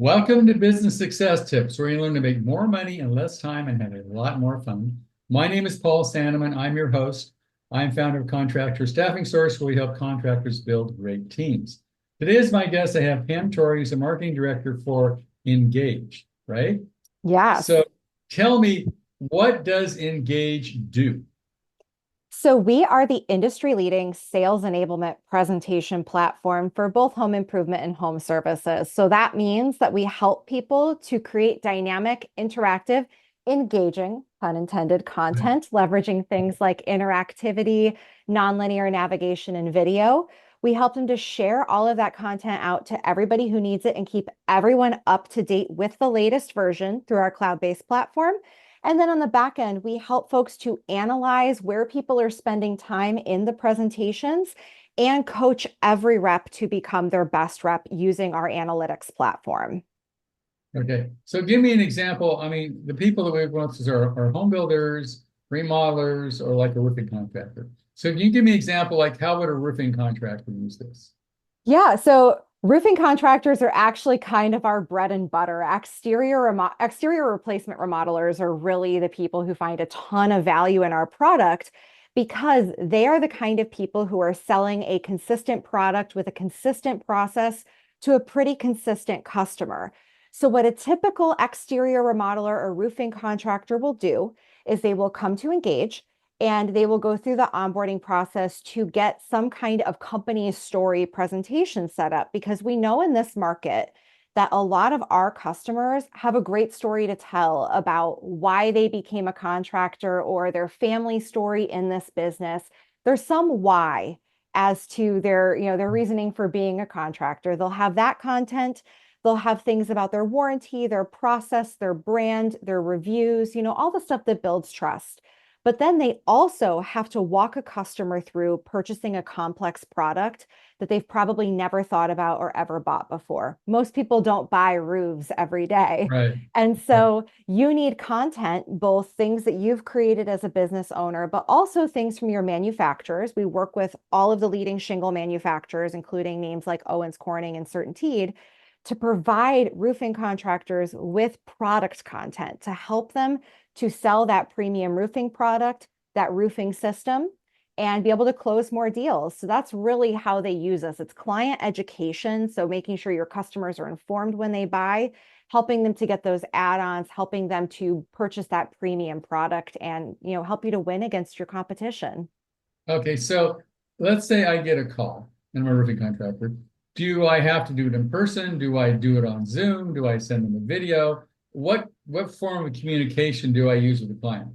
Welcome to Business Success Tips, where you learn to make more money in less time and have a lot more fun. My name is Paul Sanneman. I'm your host. I'm founder of Contractor Staffing Source, where we help contractors build great teams. Today is my guest. I have Pam Torrey, who's a marketing director for Ingage, right? Yes. So tell me, what does Ingage do? So we are the industry leading sales enablement presentation platform for both home improvement and home services. So that means that we help people to create dynamic, interactive, engaging, pun intended, Right. content, leveraging things like interactivity, nonlinear navigation, and video. We help them to share all of that content out to everybody who needs it and keep everyone up to date with the latest version through our cloud-based platform. And then on the back end, we help folks to analyze where people are spending time in the presentations and coach every rep to become their best rep using our analytics platform. Okay. So give me an example. I mean, the people that we work with are home builders, remodelers, or like a roofing contractor. So can you give me an example, like how would a roofing contractor use this? Yeah, so roofing contractors are actually kind of our bread and butter. Exterior replacement remodelers are really the people who find a ton of value in our product because they are the kind of people who are selling a consistent product with a consistent process to a pretty consistent customer. So what a typical exterior remodeler or roofing contractor will do is they will come to Engage and they will go through the onboarding process to get some kind of company story presentation set up because we know in this market that a lot of our customers have a great story to tell about why they became a contractor or their family story in this business. There's some why as to their reasoning for being a contractor. They'll have that content. They'll have things about their warranty, their process, their brand, their reviews, all the stuff that builds trust. But then they also have to walk a customer through purchasing a complex product that they've probably never thought about or ever bought before. Most people don't buy roofs every day. Right. And Right. so you need content, both things that you've created as a business owner, but also things from your manufacturers. We work with all of the leading shingle manufacturers, including names like Owens Corning and CertainTeed, to provide roofing contractors with product content to help them to sell that premium roofing product, that roofing system, and be able to close more deals. So that's really how they use us. It's client education. So making sure your customers are informed when they buy, helping them to get those add-ons, helping them to purchase that premium product and, help you to win against your competition. Okay. So let's say I get a call and I'm a roofing contractor. Do I have to do it in person? Do I do it on Zoom? Do I send them a video? What form of communication do I use with the client?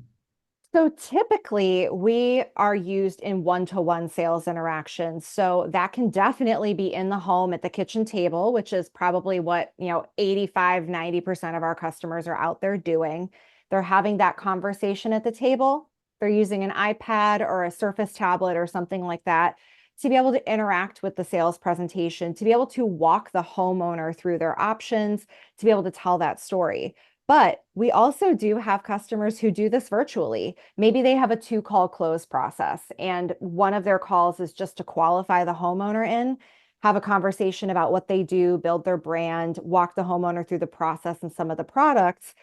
So typically we are used in one-to-one sales interactions. So that can definitely be in the home at the kitchen table, which is probably what, 85, 90% of our customers are out there doing. They're having that conversation at the table. They're using an iPad or a Surface tablet or something like that to be able to interact with the sales presentation, to be able to walk the homeowner through their options, to be able to tell that story. But we also do have customers who do this virtually. Maybe they have a two-call close process, and one of their calls is just to qualify the homeowner in, have a conversation about what they do, build their brand, walk the homeowner through the process and some of the products.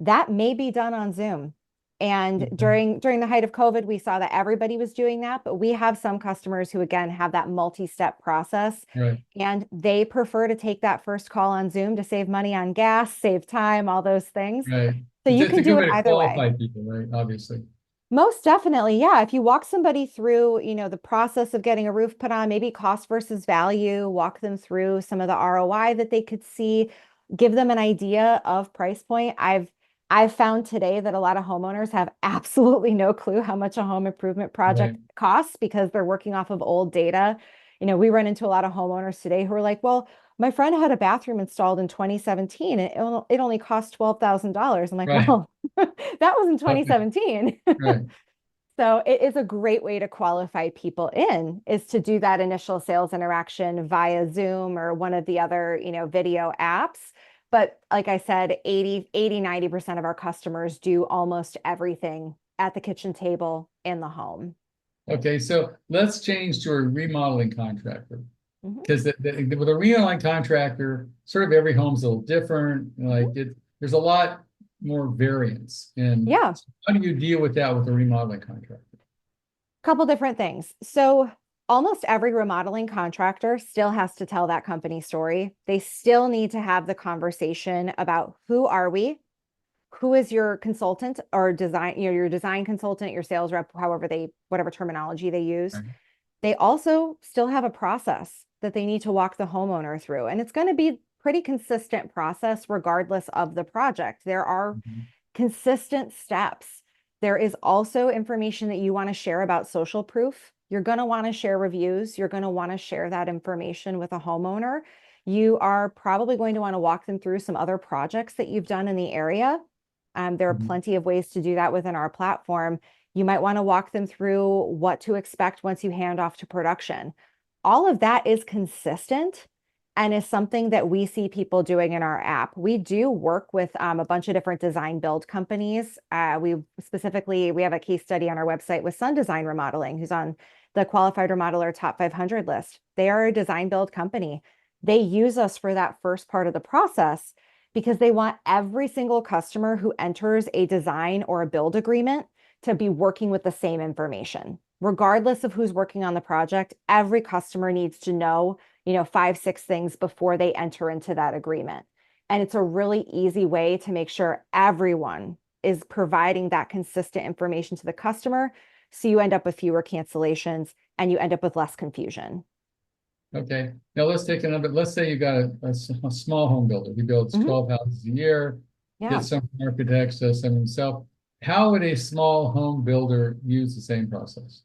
That may be done on Zoom. And Okay. during the height of COVID, we saw that everybody was doing that, but we have some customers who again have that multi-step process Right. and they prefer to take that first call on Zoom to save money on gas, save time, all those things. Right. So you It's can a good do way it to either way. qualify people, right? Obviously. Most definitely. Yeah. If you walk somebody through, the process of getting a roof put on, maybe cost versus value, walk them through some of the ROI that they could see, give them an idea of price point. I've found today that a lot of homeowners have absolutely no clue how much a home improvement Right. project costs because they're working off of old data. We run into a lot of homeowners today who are like, well, my friend had a bathroom installed in 2017 and it only cost $12,000. I'm like, Right. well, that was in Okay. 2017. Right. So it is a great way to qualify people in is to do that initial sales interaction via Zoom or one of the other, video apps. But like I said, 90% of our customers do almost everything at the kitchen table in the home. Okay. So let's change to a remodeling contractor. Because with a remodeling contractor, sort of every home's a little different. Like there's a lot more variance. And Yeah. how do you deal with that with a remodeling contractor? Couple different things. So almost every remodeling contractor still has to tell that company story. They still need to have the conversation about who are we? Who is your consultant or design, your design consultant, your sales rep, whatever terminology they use. Right. They also still have a process that they need to walk the homeowner through. And it's going to be pretty consistent process regardless of the project. There are consistent steps. There is also information that you want to share about social proof. You're going to want to share reviews. You're going to want to share that information with a homeowner. You are probably going to want to walk them through some other projects that you've done in the area. There are plenty of ways to do that within our platform. You might want to walk them through what to expect once you hand off to production. All of that is consistent and is something that we see people doing in our app. We do work with a bunch of different design build companies. We have a case study on our website with Sun Design Remodeling, who's on the Qualified Remodeler Top 500 list. They are a design build company. They use us for that first part of the process because they want every single customer who enters a design or a build agreement to be working with the same information. Regardless of who's working on the project, every customer needs to know, 5, 6 things before they enter into that agreement. And it's a really easy way to make sure everyone is providing that consistent information to the customer. So you end up with fewer cancellations and you end up with less confusion. Okay. Now let's take another, let's say you got a small home builder. He builds 12 houses a year, gets some architects, does some himself. How would a small home builder use the same process?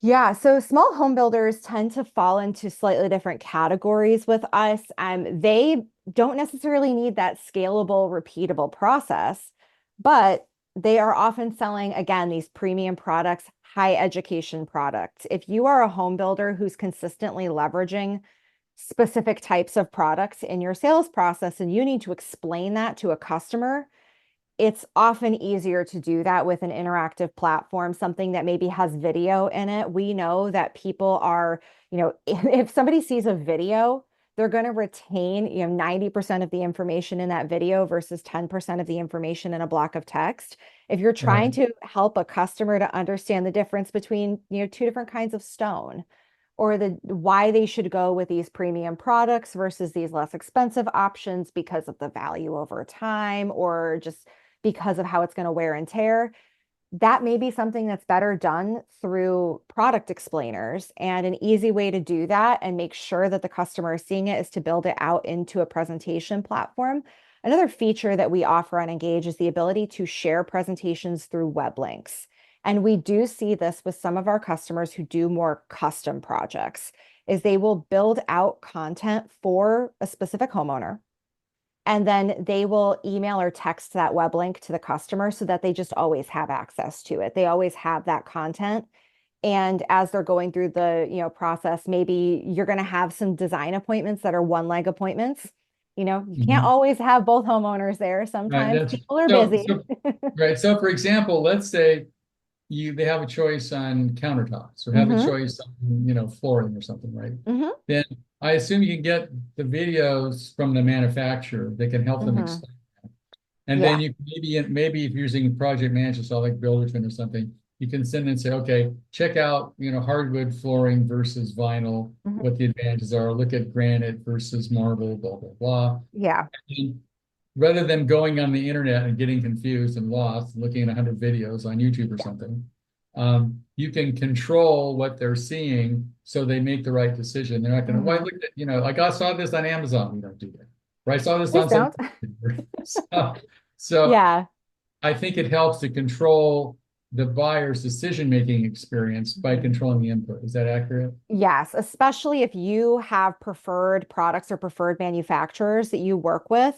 Yeah, so small home builders tend to fall into slightly different categories with us. They don't necessarily need that scalable, repeatable process, but they are often selling, again, these premium products, high education products. If you are a home builder who's consistently leveraging specific types of products in your sales process and you need to explain that to a customer, it's often easier to do that with an interactive platform, something that maybe has video in it. We know that people are, if somebody sees a video, they're going to retain, 90% of the information in that video versus 10% of the information in a block of text. If you're trying to help a customer to understand the difference between, 2 different kinds of stone, or why they should go with these premium products versus these less expensive options because of the value over time, or just because of how it's going to wear and tear, that may be something that's better done through product explainers. And an easy way to do that and make sure that the customer is seeing it is to build it out into a presentation platform. Another feature that we offer on Ingage is the ability to share presentations through web links. And we do see this with some of our customers who do more custom projects, is they will build out content for a specific homeowner. And then they will email or text that web link to the customer so that they just always have access to it. They always have that content. And as they're going through the process, maybe you're going to have some design appointments that are one-leg appointments. You can't always have both homeowners there. Sometimes people are busy. Right. So for example, let's say they have a choice on countertops or have a choice on, flooring or something, right? Then I assume you can get the videos from the manufacturer that can help them explain that. And then you maybe if you're using project management, so like Builderton or something, you can send and say, okay, check out, hardwood flooring versus vinyl, what the advantages are. Look at granite versus marble, blah, blah, blah. Yeah. And rather than going on the internet and getting confused and lost, looking at 100 videos on YouTube or something, you can control what they're seeing so they make the right decision. They're not going to, well, I looked at, like I saw this on Amazon. We don't do that. Right? I saw this on some. So yeah, I think it helps to control the buyer's decision-making experience by controlling the input. Is that accurate? Yes, especially if you have preferred products or preferred manufacturers that you work with.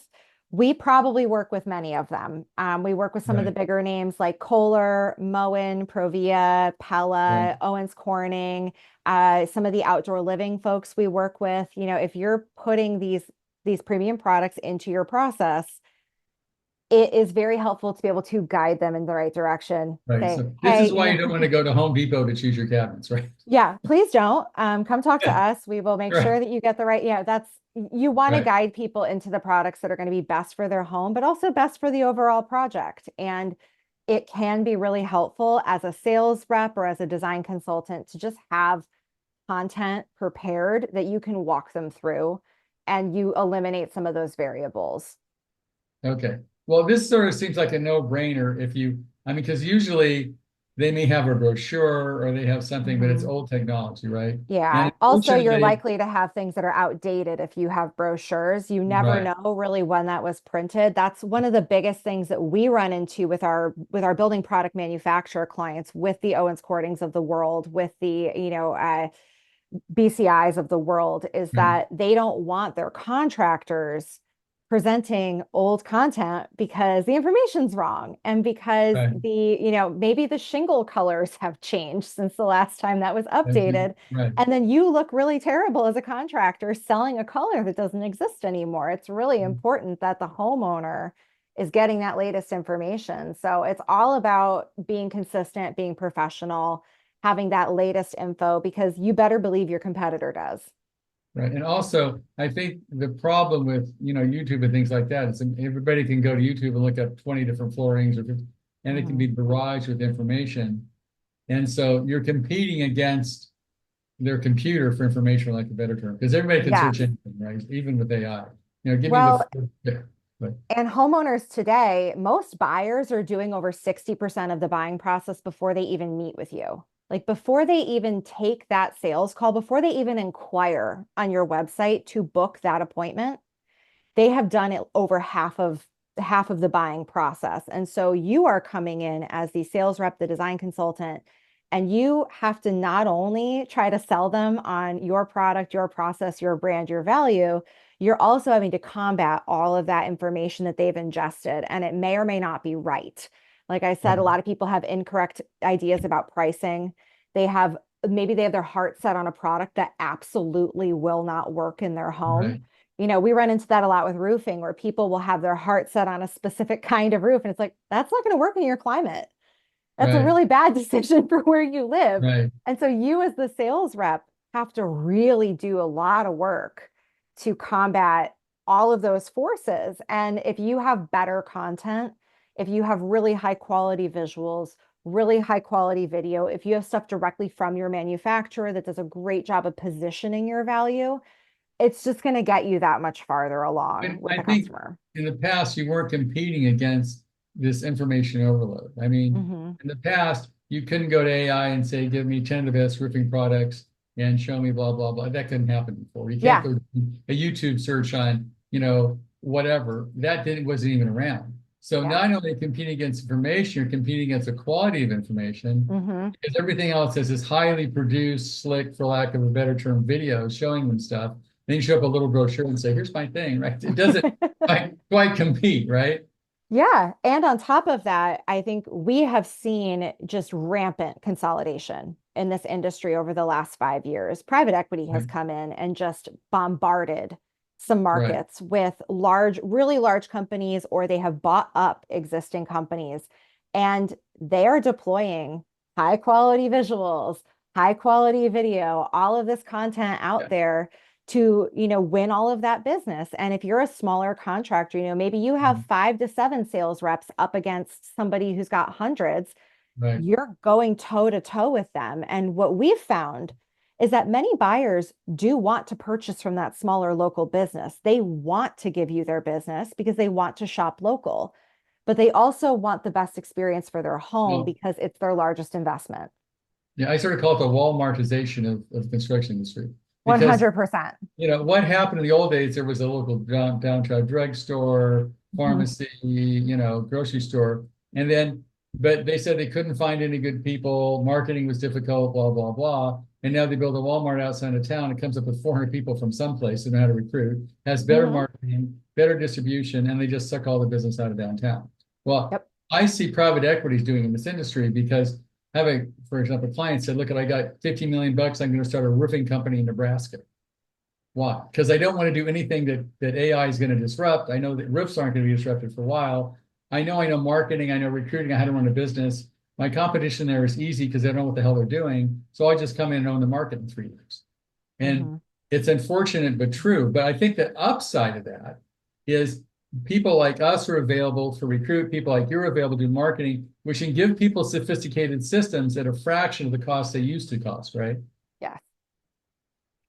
We probably work with many of them. We work with some of the bigger names like Kohler, Moen, Provia, Pella, Owens Corning, some of the outdoor living folks we work with. If you're putting these premium products into your process, it is very helpful to be able to guide them in the right direction. Right. Say, So this is hey, why you don't want to go to Home Depot to choose your cabinets, right? yeah, please don't. Come talk to us. We will make Right. sure that you get the right, that's, you want to Right. guide people into the products that are going to be best for their home, but also best for the overall project. And it can be really helpful as a sales rep or as a design consultant to just have content prepared that you can walk them through and you eliminate some of those variables. Okay. Well, this sort of seems like a no-brainer if you, I mean, because usually they may have a brochure or they have something, but it's Mhm. old technology, right? Yeah. And Also, you're unfortunately, likely to have things that are outdated if you have brochures. You never right, know really when that was printed. That's one of the biggest things that we run into with our building product manufacturer clients, with the Owens Cornings of the world, with the, BCIs of the world, is right, that they don't want their contractors presenting old content because the information's wrong and because right. maybe the shingle colors have changed since the last time that was That's it. updated. Right. And then you look really terrible as a contractor selling a color that doesn't exist anymore. It's really important that the homeowner is getting that latest information. So it's all about being consistent, being professional, having that latest info, because you better believe your competitor does. Right. And also, I think the problem with, YouTube and things like that is everybody can go to YouTube and look up 20 different floorings or 50, and it can be Mhm. barraged with information. And so you're competing against their computer for information, like a better term, because everybody can search Yes. anything, right? Even with AI. Give me Well, the yeah, but and homeowners today, most buyers are doing over 60% of the buying process before they even meet with you. Like before they even take that sales call, before they even inquire on your website to book that appointment, they have done it over half of the buying process. And so you are coming in as the sales rep, the design consultant, and you have to not only try to sell them on your product, your process, your brand, your value, you're also having to combat all of that information that they've ingested, and it may or may not be right. Like I said, a lot of people have incorrect ideas about pricing. They have Maybe they have their heart set on a product that absolutely will not work in their home. right, We run into that a lot with roofing, where people will have their heart set on a specific kind of roof. And it's like, that's not going to work in your climate. That's a right, really bad decision for where you live. right. And so you, as the sales rep, have to really do a lot of work to combat all of those forces. And if you have better content, if you have really high quality visuals, really high quality video, if you have stuff directly from your manufacturer that does a great job of positioning your value, it's just going to get you that much farther along And with I the think customer. in the past, you weren't competing against this information overload. I mean, Hmm. in the past, you couldn't go to AI and say, give me 10 of the best roofing products and show me blah, blah, blah. That couldn't happen before. You can't Yeah. go do a YouTube search on, whatever. Wasn't even around. So Yeah. not only competing against information, you're competing against the quality of information, Hmm. because everything else is this highly produced, slick, for lack of a better term, video showing them stuff. Then you show up a little brochure and say, here's my thing, right? It doesn't quite compete, right? Yeah. And on top of that, I think we have seen just rampant consolidation in this industry over the last 5 years. Private equity has Right, come in and just bombarded some right, markets with really large companies, or they have bought up existing companies, and they are deploying high quality visuals, high quality video, all of this content out yeah, there to win all of that business. And if you're a smaller contractor, maybe you have mhm, 5 to 7 sales reps up against somebody who's got hundreds, right, you're going toe to toe with them. And what we've found is that many buyers do want to purchase from that smaller local business. They want to give you their business because they want to shop local, but they also want the best experience for their home well, because it's their largest investment. yeah, I sort of call it the Walmartization of the construction industry. Because 100%. what happened in the old days, there was a local downtown drugstore, Mhm. pharmacy, grocery store. And then, but they said they couldn't find any good people. Marketing was difficult, blah, blah, blah. And now they build a Walmart outside of town. It comes up with 400 people from someplace who know how to recruit, has better Mhm. marketing, better distribution, and they just suck all the business out of downtown. Well, Yep. I see private equities doing in this industry because having, for example, a client said, look, I got 15 million bucks. I'm going to start a roofing company in Nebraska. Why? Because I don't want to do anything that AI is going to disrupt. I know that roofs aren't going to be disrupted for a while. I know marketing, I know recruiting, I how to run a business. My competition there is easy because they don't know what the hell they're doing. So I just come in and own the market in 3 years. And it's unfortunate, but true. But I think the upside of that is people like us are available to recruit, people like you're available to do marketing, which can give people sophisticated systems at a fraction of the cost they used to cost, right? Yes,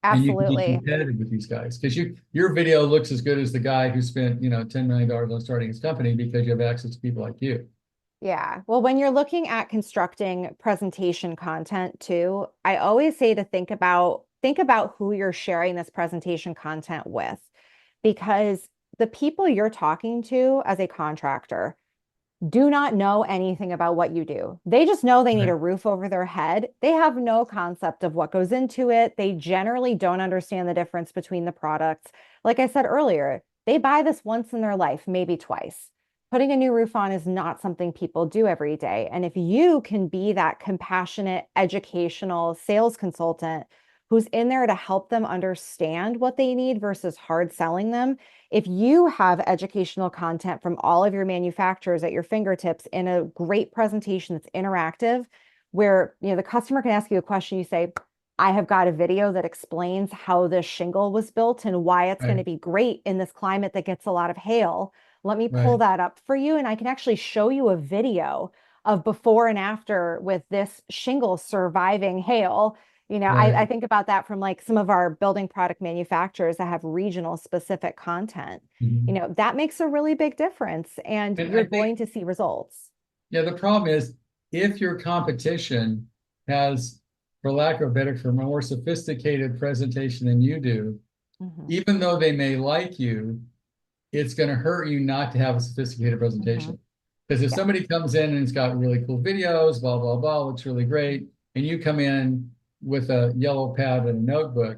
And you can be absolutely. competitive with these guys because your video looks as good as the guy who spent, $10 million on starting his company because you have access to people like you. Yeah. Well, when you're looking at constructing presentation content too, I always say to think about who you're sharing this presentation content with, because the people you're talking to as a contractor do not know anything about what you do. They just know they need Right. a roof over their head. They have no concept of what goes into it. They generally don't understand the difference between the products. Like I said earlier, they buy this once in their life, maybe twice. Putting a new roof on is not something people do every day. And if you can be that compassionate, educational sales consultant who's in there to help them understand what they need versus hard selling them, if you have educational content from all of your manufacturers at your fingertips in a great presentation that's interactive, where the customer can ask you a question, you say, I have got a video that explains how this shingle was built and why it's going Right. to be great in this climate that gets a lot of hail. Let me pull Right. that up for you, and I can actually show you a video of before and after with this shingle surviving hail. I Right. think about that from like some of our building product manufacturers that have regional specific content. Mhm. That makes a really big difference, and And you're I think, going to see results. yeah, the problem is if your competition has, for lack of a better term, a more sophisticated presentation than you do, Hmm. even though they may like you, it's going to hurt you not to have a sophisticated Hmm. presentation. Because if Yeah. somebody comes in and it's got really cool videos, blah, blah, blah, looks really great, and you come in with a yellow pad and a notebook,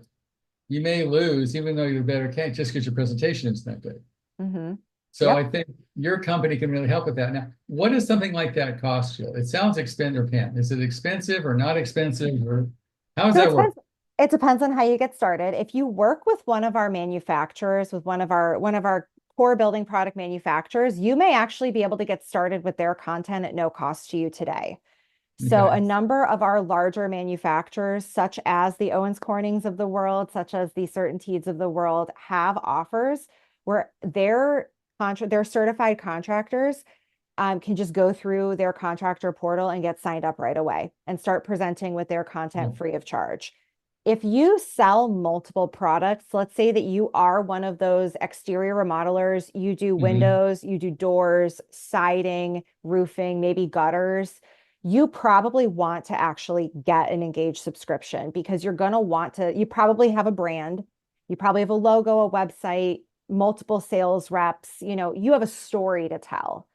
you may lose, even though you're better, can't just because your presentation is not good. Hmm. So I Yep. think your company can really help with that. Now, what does something like that cost you? It sounds expensive, or can. Is it expensive or not expensive, or how does So that work? it depends on how you get started. If you work with one of our manufacturers, with one of our core building product manufacturers, you may actually be able to get started with their content at no cost to you today. So Okay. a number of our larger manufacturers, such as the Owens Cornings of the world, such as the Certainteeds of the world, have offers where their certified contractors can just go through their contractor portal and get signed up right away and start presenting with their content free of charge. If you sell multiple products, let's say that you are one of those exterior remodelers, you do Mhm. windows, you do doors, siding, roofing, maybe gutters, you probably want to actually get an Ingage subscription because you probably have a brand, you probably have a logo, a website, multiple sales reps, you have a story to tell.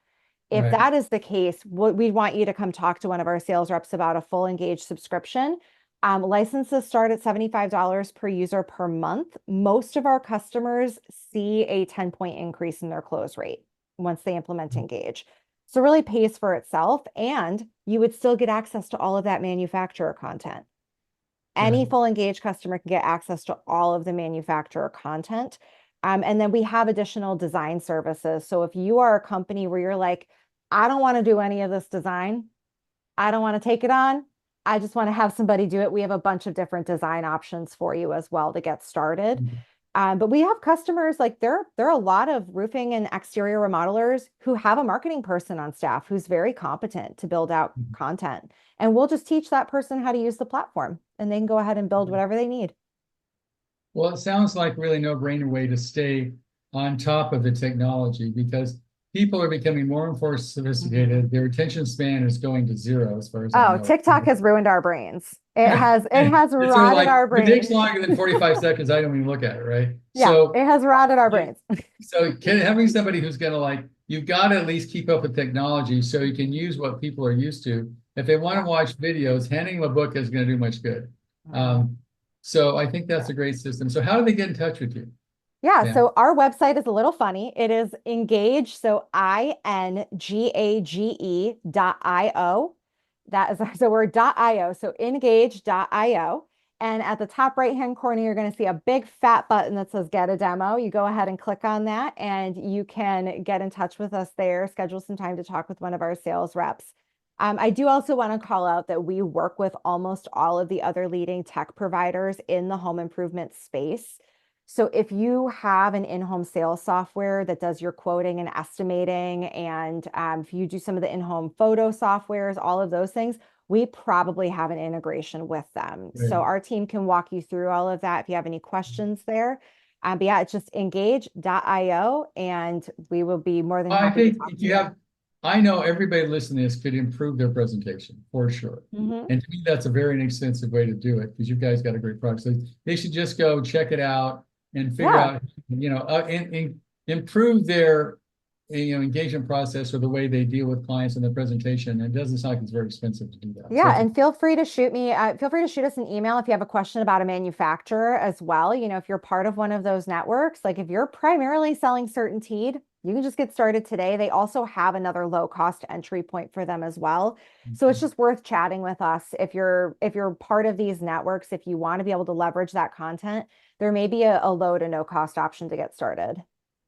If Right. that is the case, we'd want you to come talk to one of our sales reps about a full Ingage subscription. Licenses start at $75 per user per month. Most of our customers see a 10-point increase in their close rate once they implement Ingage. So it really pays for itself, and you would still get access to all of that manufacturer content. Any Right. full Ingage customer can get access to all of the manufacturer content. And then we have additional design services. So if you are a company where you're like, I don't want to do any of this design, I don't want to take it on, I just want to have somebody do it, we have a bunch of different design options for you as well to get started. But we have customers like there are a lot of roofing and exterior remodelers who have a marketing person on staff who's very competent to build out content. And we'll just teach that person how to use the platform and they can go ahead and build whatever they need. Well, it sounds like really no-brainer way to stay on top of the technology because people are becoming more and more Mhm. sophisticated. Their attention span is going to zero, as far as I Oh, know. TikTok has ruined our brains. It has It's sort of rotted like our if it takes brains. longer than 45 seconds, I don't even look at it, right? Yeah, So it has rotted our you, brains. having somebody who's going to you've got to at least keep up with technology so you can use what people are used to. If they want to Yeah. watch videos, handing them a book is going to do much good. Mhm. Um, so I think that's a great system. So how do they get in touch with you? Yeah, Yeah. so our website is a little funny. It is Ingage, so INGAGE.io. That is so we're .io, so engage.io. And at the top right-hand corner, you're going to see a big fat button that says Get a Demo. You go ahead and click on that, and you can get in touch with us there, schedule some time to talk with one of our sales reps. I do also want to call out that we work with almost all of the other leading tech providers in the home improvement space. So if you have an in-home sales software that does your quoting and estimating, and if you do some of the in-home photo softwares, all of those things, we probably have an integration with them. Great. So our team can walk you through all of that if you have any questions there. But yeah, it's just ingage.io, and we will be more than I happy to think talk if to you have, I know everybody listening to this could improve their presentation for sure. Mhm. And to me, that's a very inexpensive way to do it, because you guys got a great product. So they should just go check it out and figure Yeah. out, and improve their, engagement process, or the way they deal with clients in their presentation. It doesn't sound like it's very expensive to do that. So Yeah, it's a- and feel free to shoot us an email if you have a question about a manufacturer as well. If you're part of one of those networks, like if you're primarily selling CertainTeed, you can just get started today. They also have another low cost entry point for them as well. So it's just worth chatting with us if you're part of these networks. If you want to be able to leverage that content, there may be a low to no cost option to get started.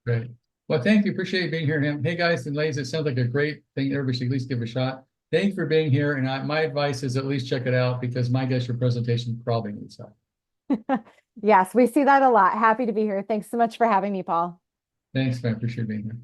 Great. Well, thank you. Appreciate you being here. Hey, guys and ladies, it sounds like a great thing. Everybody should at least give it a shot. Thank you for being here. And my advice is at least check it out, because my guess your presentation probably needs help. Yes, we see that a lot. Happy to be here. Thanks so much for having me, Paul. Thanks, man. Appreciate being here.